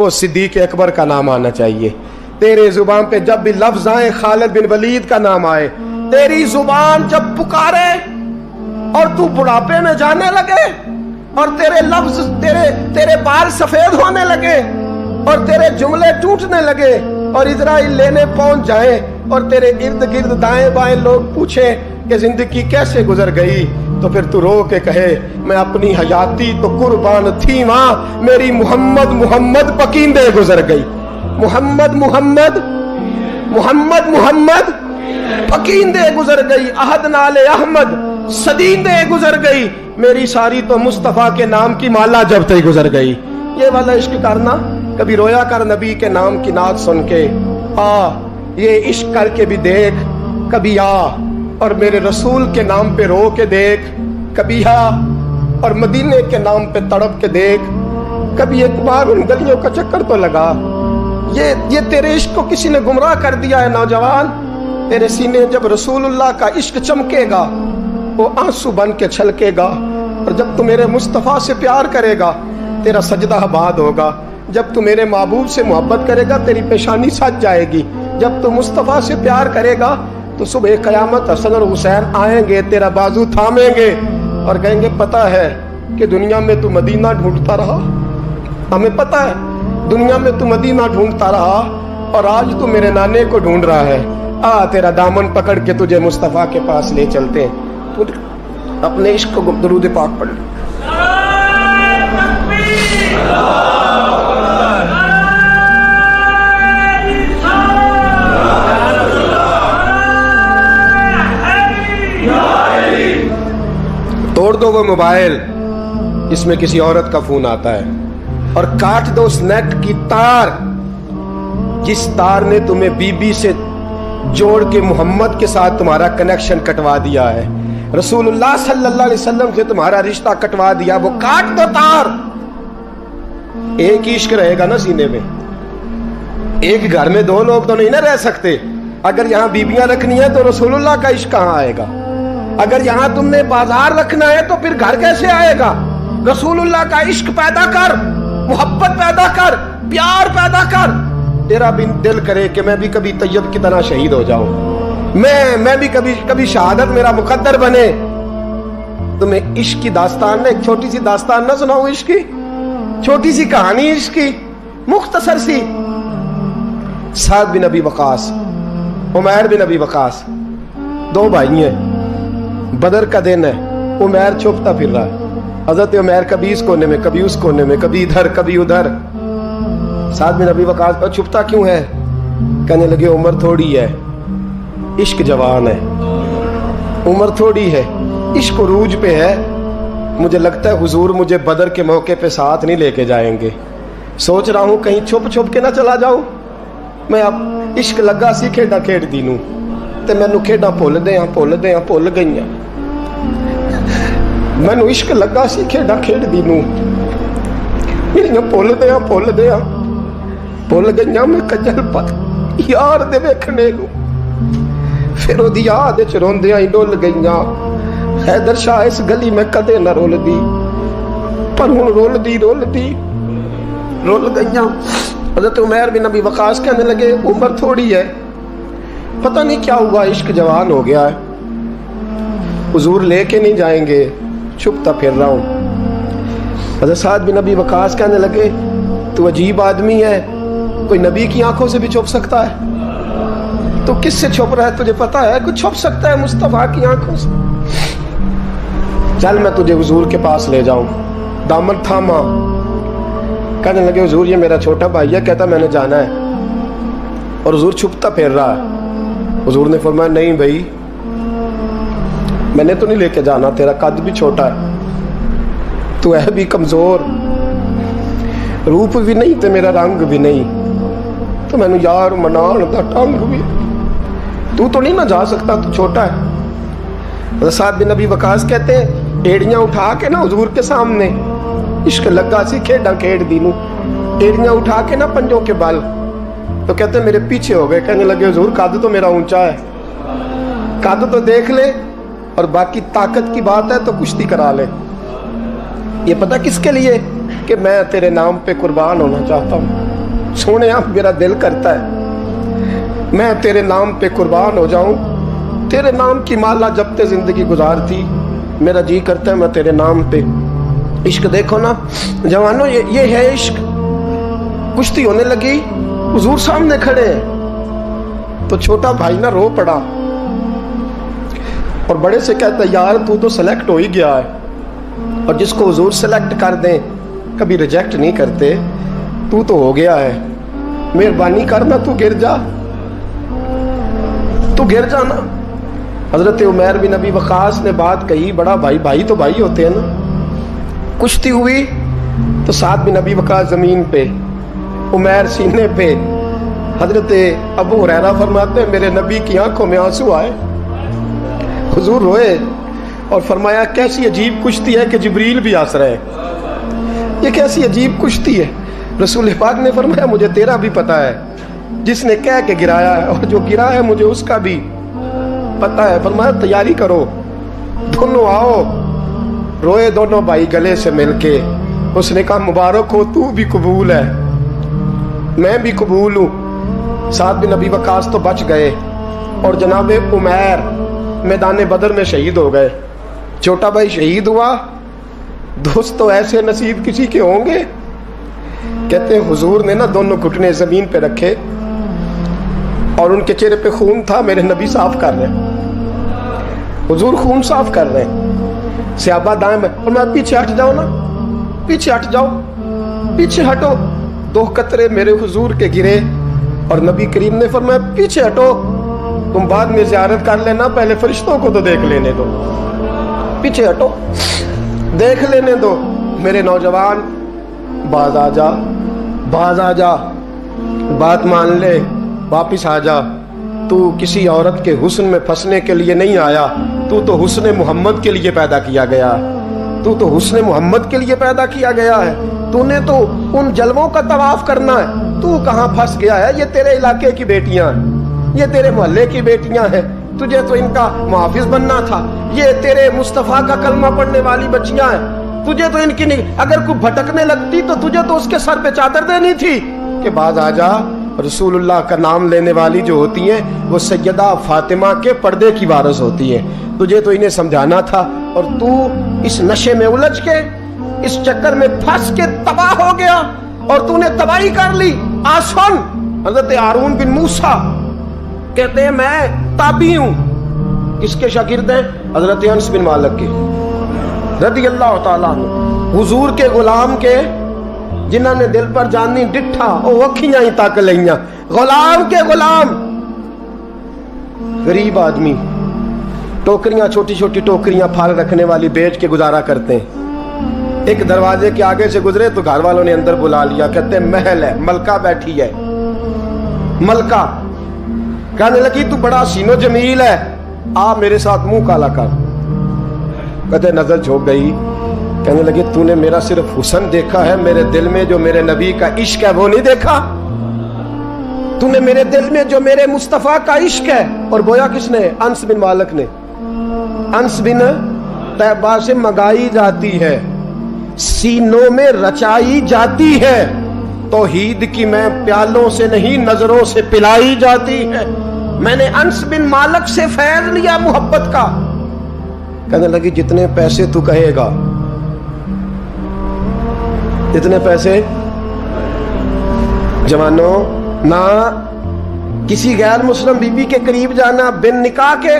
وہ सिद्दीक़ अकबर का नाम आना चाहिए। तेरे जुबान पे जब भी लफ्ज आए खालिद बिन वलीद का नाम आए, तेरी जुबान जब पुकारे और तू बुढ़ापे में जाने लगे और तेरे लफ्ज तेरे बाल सफेद होने लगे और तेरे जुमले टूटने लगे और इजराइल लेने पहुंच जाए और तेरे इर्द गिर्द दाएं बाएं लोग पूछे कि जिंदगी कैसे गुजर गई, तो फिर तू रो के कहे मैं अपनी हयाती तो कुर्बान थी वहां, मेरी मोहम्मद मोहम्मद पकींदे गुजर गई। मोहम्मद मोहम्मद मोहम्मद मोहम्मद पकींदे गुजर गई, अहद नाले अहमद सदींदे गुजर गई, मेरी सारी तो मुस्तफा के नाम की माला जबते गुजर गई। ये वाला इश्क करना, कभी रोया कर नबी के नाम की नात सुन के, ये इश्क करके भी देख, कभी आ और मेरे रसूल के नाम पे रो के देख, कभी आ और मदीने के नाम पे तड़प के देख, कभी एक बार उन गलियों का चक्कर तो लगा। ये तेरे इश्क को किसी ने गुमराह कर दिया है नौजवान। तेरे सीने जब रसूलुल्लाह का इश्क चमकेगा वो आंसू बन के छलकेगा, और जब तू मेरे मुस्तफ़ा से प्यार करेगा तेरा सजदा आबाद होगा। जब तू मेरे महबूब से मोहब्बत करेगा तेरी पेशानी सज जाएगी। जब तू मुस्तफ़ा से प्यार करेगा तो सुबह क़यामत हसन और हुसैन आएंगे, तेरा बाजू थामेंगे और कहेंगे पता है कि दुनिया में तू मदीना ढूंढता रहा, हमें पता है दुनिया में तू मदीना ढूंढता रहा और आज तू मेरे नाने को ढूंढ रहा है। आ तेरा दामन पकड़ के तुझे मुस्तफ़ा के पास ले चलते हैं। तू अपने इश्क को दुरूद पाक पढ़। तोड़ दो वो मोबाइल, इसमें किसी औरत का फोन आता है, और काट दो उस नेट की तार जिस तार ने तुम्हें बीबी से जोड़ के मोहम्मद के साथ तुम्हारा कनेक्शन कटवा दिया है, रसूलुल्लाह सल्लल्लाहु अलैहि वसल्लम से तुम्हारा रिश्ता कटवा दिया। वो काट दो तार। एक ही इश्क रहेगा ना सीने में। एक घर में दो लोग तो नहीं ना रह सकते। अगर यहाँ बीबियां रखनी है तो रसूलुल्लाह का इश्क कहाँ आएगा? अगर यहाँ तुमने बाजार रखना है तो फिर घर कैसे आएगा? रसूलुल्लाह का इश्क पैदा कर, मोहब्बत पैदा कर, प्यार पैदा कर। तेरा भी दिल करे कि मैं भी कभी तैयब की तरह शहीद हो जाऊं, मैं भी कभी शहादत मेरा मुकद्दर बने। तुम्हें इश्क की दास्तान, एक छोटी सी दास्तान ना सुनाऊं इश्क की, छोटी सी कहानी इश्क की, मुख्तसर सी। साद बिन अबी वकास, उमैर बिन अबी वकास, दो भाई हैं। बदर का दिन है, उमैर छुपता फिर रहा है। हजरत उमैर कभी इस कोने में, कभी उस कोने में, कभी इधर कभी उधर। साद बिन अबी वकास पर छुपता क्यों है? कहने लगे उम्र थोड़ी है, इश्क जवान है। उम्र थोड़ी है, इश्क उरूज पे है। मुझे लगता है हुजूर मुझे बदर के मौके पे साथ नहीं लेके जाएंगे। सोच रहा हूं कहीं छुप छुप के ना चला जाऊं। मैं अब इश्क लगा सी खेडा खेड दी नूं ते मैनू खेडा भुल गईयां। मैनू इश्क लगा सी खेडा खेड दी नूं मेरियां भुल गईयां। मैं कजल पत यार दे वेखने नूं फिर ओदी याद विच रोंदियां ही डुल गईयां। हैदर शाह इस गली में कदे न रुलदी, पर हुण रुलदी रुल गईयां। हज़रत उमैर बिन अबी वकास कहने लगे उम्र थोड़ी है, पता नहीं क्या हुआ, इश्क जवान हो गया है, हुजूर लेके नहीं जाएंगे, छुपता फिर रहा हूँ। हज़रत साद बिन अबी वकास कहने लगे तू अजीब आदमी है, कोई नबी की आंखों से भी छुप सकता है? तो किससे छुप रहा है तुझे पता है? कुछ छुप सकता है मुस्तफा की आंखों से? चल मैं तुझे हुजूर के पास ले जाऊं। दामन थामा। कहने लगे हुजूर ये मेरा छोटा भाई है, कहता मैंने जाना है, और हुजूर छुपता फिर रहा है। हुजूर ने फरमाया नहीं भाई, मैंने तो नहीं लेके जाना, तेरा कद भी छोटा है, तू है भी कमजोर, रूप भी नहीं ते मेरा रंग भी नहीं, तो मैनू यार मनान दा ढंग भी, तू तो नहीं ना जा सकता, तू छोटा है। साद बिन अबी वकास कहते हैं एड़ियां उठा के ना हुजूर के सामने, इश्क लगा सी खेडा खेड दी नूं, एड़ियां उठा के ना पंजों के बल, तो कहते मेरे पीछे हो गए। कहने लगे हुजूर कद तो मेरा ऊंचा है, कद तो देख ले, और बाकी ताकत की बात है तो कुश्ती करा ले। ये पता किसके लिए? कि मैं तेरे नाम पे कुर्बान होना चाहता हूँ। सोने मेरा दिल करता है मैं तेरे नाम पे कुर्बान हो जाऊं, तेरे नाम की माला जपते जिंदगी गुजारती, मेरा जी करता है मैं तेरे नाम पे। इश्क देखो ना जवानों, ये है इश्क। कुश्ती होने लगी, हुजूर सामने खड़े हैं, तो छोटा भाई ना रो पड़ा और बड़े से कहता है यार तू तो सेलेक्ट हो ही गया है, और जिसको हुजूर सेलेक्ट कर दें कभी रिजेक्ट नहीं करते, तू तो हो गया है, मेहरबानी करना तू गिर जा, तू गिर जाना। हजरत उमैर बिन अबी वकास ने बात कही, बड़ा भाई, भाई तो भाई होते हैं ना। कुश्ती हुई तो साद बिन अबी वकास जमीन पे, उमैर सीने पे। हजरत अबू हुरैरा फरमाते मेरे नबी की आंखों में आंसू आए, हुजूर रोए और फरमाया कैसी अजीब कुश्ती है कि जिब्रील भी हंस रहे हैं, ये कैसी अजीब कुश्ती है। रसूल पाक ने फरमाया मुझे तेरा भी पता है, जिसने कह के गिराया है और जो गिरा है मुझे उसका भी पता है। फरमाया तैयारी करो, दोनों आओ। रोए दोनों भाई गले से मिलके। उसने कहा मुबारक हो, तू भी कबूल है, मैं भी कबूल हूँ। साद बिन अबी वकास तो बच गए और जनाब उमैर मैदान बदर में शहीद हो गए। छोटा भाई शहीद हुआ, दोस्त तो ऐसे नसीब किसी के होंगे। कहते हैं हुजूर ने ना दोनों घुटने जमीन पे रखे और उनके चेहरे पे खून था, मेरे नबी साफ कर रहे हैं, हुजूर खून साफ कर रहे हैं। सहाबा दाएं में, और मैं पीछे हट जाओ ना, पीछे हट जाओ, पीछे हटो। 2 कतरे मेरे हुजूर के गिरे और नबी करीम ने फरमाया पीछे हटो, तुम बाद में ज़ियारत कर लेना, पहले फरिश्तों को तो देख लेने दो, पीछे हटो, देख लेने दो। मेरे नौजवान बाज आ जा, बाज आ जा, बात मान ले, वापिस आ जा। तू किसी औरत के हुस्न में फंसने के लिए नहीं आया, तू तो हुस्न मोहम्मद के लिए पैदा किया गया, तू तो हुस्न मोहम्मद के लिए पैदा किया गया है। तूने तो उन जलवों का तवाफ करना है, तू कहाँ फंस गया है। ये तेरे इलाके की बेटियां हैं, ये तेरे मोहल्ले की बेटियां हैं, तुझे तो इनका मुहाफिज बनना था। ये तेरे मुस्तफ़ा का कलमा पढ़ने वाली बच्चियां हैं, तुझे तो इनकी नहीं, अगर कोई भटकने लगती तो तुझे तो उसके सर पे चादर देनी थी कि बाज आ जा। रसूलुल्लाह का नाम लेने वाली जो होती हैं वो सैयदा फातिमा के पर्दे की वारिस होती हैं। तुझे तो इन्हें समझाना था और तू इस नशे में उलझ के, इस चक्कर में फंस के तबाह हो गया और तूने तबाही कर ली। आसन हजरत हारून बिन मूसा कहते हैं मैं ताबी हूं, किसके शागिर्द हैं? हजरत अनस बिन मालिक के रज़ी अल्लाह तआला अन्हु, हुजूर के गुलाम के, जिन्हों ने दिल पर जानी डिठा वो अखियां ही तक लिया। गुलाम के गुलाम, गरीब आदमी, टोकरियां, छोटी छोटी टोकरियां फल रखने वाली बेच के गुजारा करते हैं। एक दरवाजे के आगे से गुजरे तो घर वालों ने अंदर बुला लिया, कहते महल है, मलका बैठी है। मलका कहने लगी तू बड़ा सीनो जमील है, आ मेरे साथ मुंह काला कर। कहते नजर झोंक गई, कहने लगे तूने मेरा सिर्फ हुस्न देखा है, मेरे दिल में जो मेरे नबी का इश्क है वो नहीं देखा। तूने मेरे दिल में जो मेरे मुस्तफा का इश्क है, और बोया किसने? अनस बिन मालिक ने। अनस बिन तैबा से मंगाई जाती है, सीनों में रचाई जाती है, तौहीद की मैं प्यालों से नहीं नजरों से पिलाई जाती है। मैंने अनस बिन मालिक से फैज लिया मोहब्बत का। कहने लगी जितने पैसे तू कहेगा, इतने पैसे। जवानों, ना किसी गैर मुस्लिम बीबी के करीब जाना बिन निकाह के,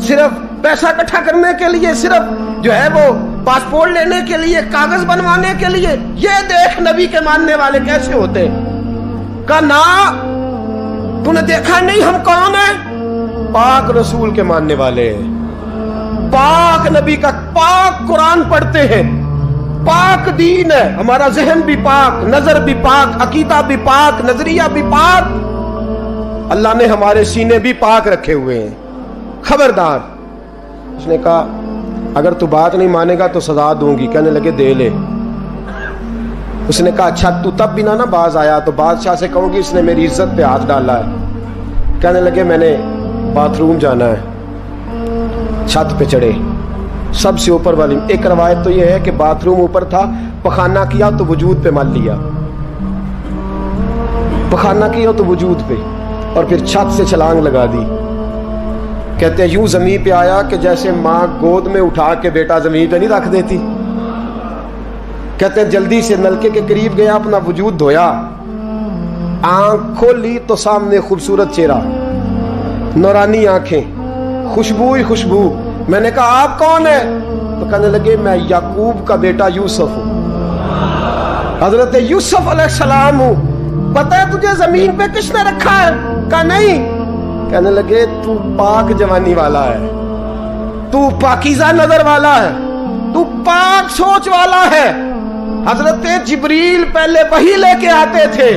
सिर्फ पैसा इकट्ठा करने के लिए, सिर्फ जो है वो पासपोर्ट लेने के लिए, कागज बनवाने के लिए। ये देख नबी के मानने वाले कैसे होते। का ना तूने देखा नहीं हम कौन है? पाक रसूल के मानने वाले, पाक नबी का पाक कुरान पढ़ते हैं, पाक दीन है हमारा, जहन भी पाक, नजर भी पाक, अकीदा भी पाक, नजरिया भी पाक। अल्लाह ने हमारे सीने भी पाक रखे हुए हैं। खबरदार। उसने कहा अगर तू बात नहीं मानेगा तो सजा दूंगी। कहने लगे दे ले। उसने कहा अच्छा तू तब भी ना बाज आया तो बादशाह से कहूंगी इसने मेरी इज्जत पे हाथ डाला है। कहने लगे मैंने बाथरूम जाना है। छत पे चढ़े, सबसे ऊपर वाली। एक रवायत तो यह है कि बाथरूम ऊपर था, पखाना किया तो वजूद पे मल लिया। پخانہ کیا تو وجود پہ، اور پھر چھت سے چھلانگ لگا دی. کہتے ہیں یوں زمین پہ آیا کہ جیسے ماں گود میں اٹھا کے بیٹا زمین پہ نہیں رکھ دیتی. کہتے ہیں جلدی سے نلکے کے قریب گیا، اپنا وجود دھویا، آنکھ کھولی تو سامنے خوبصورت چہرہ، نورانی آنکھیں، خوشبو ہی خوشبو. میں نے کہا آپ کون ہیں؟ تو کہنے لگے میں یعقوب کا بیٹا یوسف ہوں، حضرت یوسف علیہ السلام ہوں. پتہ ہے تجھے زمین پہ کس نے رکھا ہے؟ کہا نہیں. کہنے لگے تو پاک جوانی والا ہے، تو پاکیزہ نظر والا ہے، تو پاک سوچ والا ہے. حضرت جبریل پہلے وحی لے کے آتے تھے،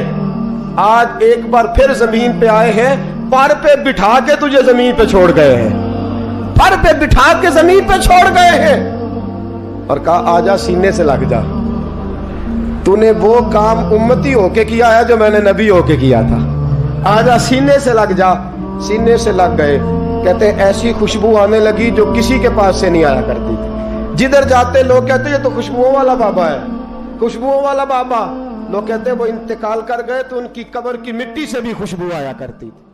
آج ایک بار پھر زمین پہ آئے ہیں، پر پہ بٹھا کے تجھے زمین پہ چھوڑ گئے ہیں، پر پہ بٹھا کے زمین پہ چھوڑ گئے ہیں. اور کہا آجا سینے سے لگ جا، تو نے وہ کام امتی ہو کے کیا ہے جو میں نے نبی ہو کے کیا تھا. آجا سینے سے لگ جا. سینے سے لگ گئے. کہتے ایسی خوشبو آنے لگی جو کسی کے پاس سے نہیں آیا کرتی تھی. جدھر جاتے لوگ کہتے یہ تو خوشبوؤں والا بابا ہے، خوشبوؤں والا بابا. لوگ کہتے وہ انتقال کر گئے تو ان کی قبر کی مٹی سے بھی خوشبو آیا کرتی تھی.